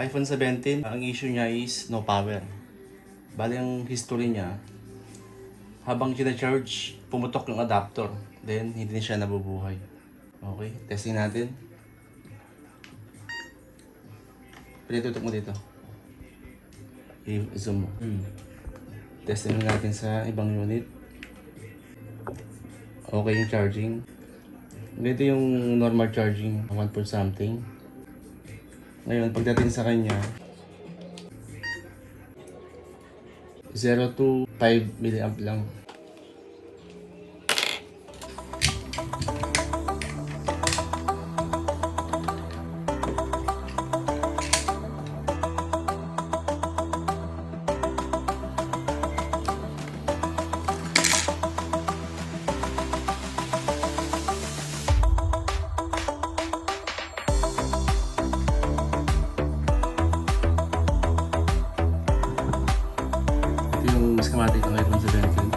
iPhone 17, ang issue niya is no power. Bali ang history niya, habang charge pumutok yung adapter. Then, hindi na siya nabubuhay. Okay, testing natin. Pwede tutok mo dito. I-zoom mo. Testing natin sa ibang unit. Okay yung charging. Dito yung normal charging, 1 point something. Ngayon, pagdating sa kanya, 0 to 5 milliamp lang. Schematic ng iPhone 17.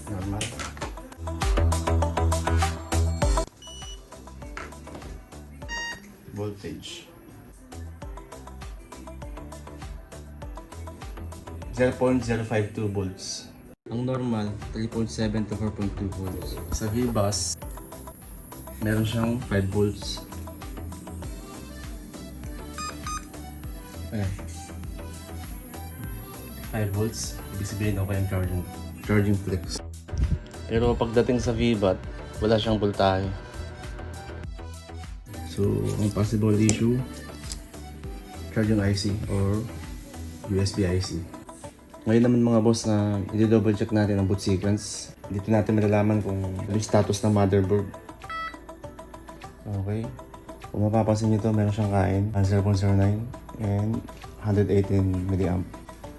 Normal. Voltage 0.052 volts. Ang normal 3.7 to 4.2 volts. Sa V-Bus meron siyang 5 volts. Ayan. 5 volts, ibig sabihin okay yung charging flex. Pero pagdating sa VBAT, wala siyang voltahe. So, ang possible issue, charging IC or USB IC. Ngayon naman mga boss na i-double check natin ang boot sequence. Dito natin malalaman kung yung status ng motherboard. Okay. Kung mapapansin nyo ito, meron siyang kain, 0.09 and 118 mA.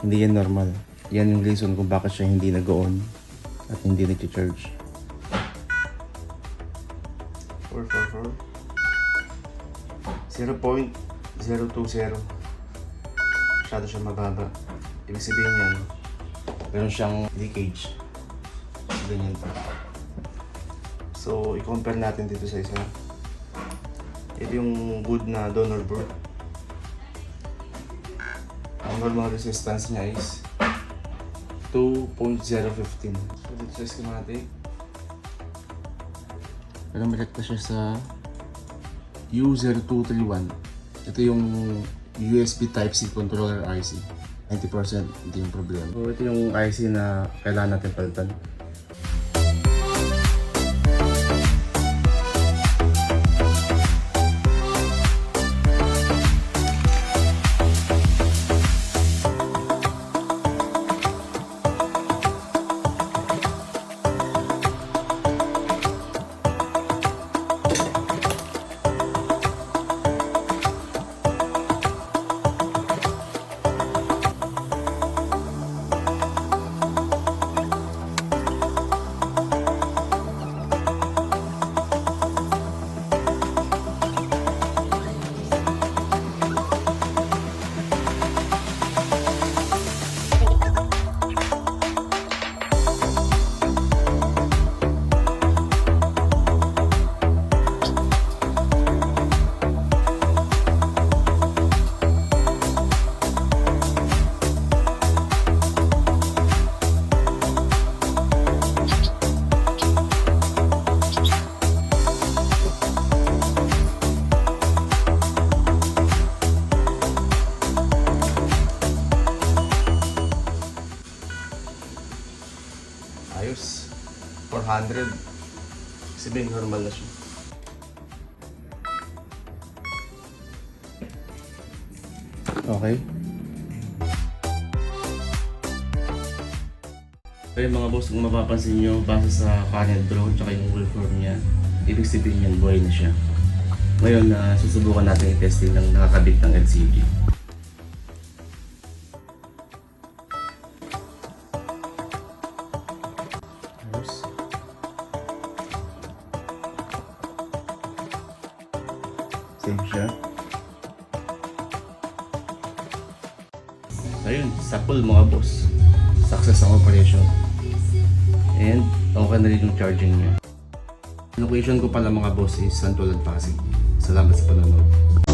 Hindi yan normal. Yan yung reason kung bakit siya hindi nag-on at hindi nag-charge. 444 0.020. Masyado siya mababa. Ibig sabihin yan, meron siyang leakage. Ganyan pa. So, i-compare natin dito sa isa. Ito yung good na donor board. Ang normal resistance niya is 2.015. So dito sa schematic, parang malekta siya sa U0231. Ito yung USB Type-C controller IC. 90% hindi yung problema. So ito yung IC na kailangan natin palitan. Ayos. 400. Sabihin normal na siya. Okay. Kaya mga boss, kung mapapansin nyo, base sa panel draw at yung waveform niya, ibig sabihin yan, buhay na siya. Ngayon, susubukan natin i-testing ng nakakabit ng LCD. Save siya. Ayun, sa full mga boss. Success ang operation. And okay na rin yung charging niya. Location ko pala mga boss is Santolad, Pasig. Salamat sa panonood.